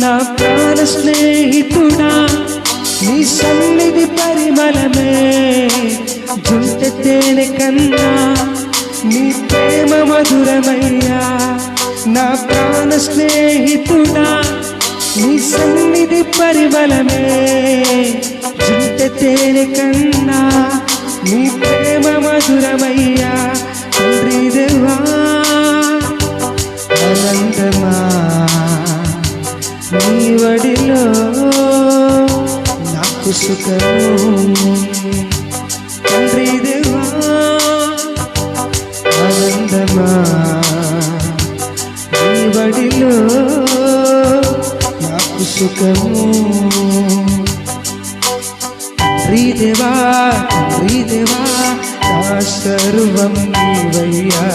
నా ప్రాణ స్నేహితుడా నీ సన్నిధి పరిమళమే జుంటె తేనె కన్నా నీ ప్రేమ మధురమయ్యా నా ప్రాణ స్నేహితుడా నీ సన్నిధి పరిమళమే జుంటె తేనె కన్నా నీ ప్రేమ మధురమయ్యా తండ్రి దేవా ఆనందమా నీ వడిలో నాకు సుఖము తండ్రి దేవా ఆనందమా నీ వడిలో నాకు సుఖము తండ్రి దేవా నా సర్వం నీవయ్యా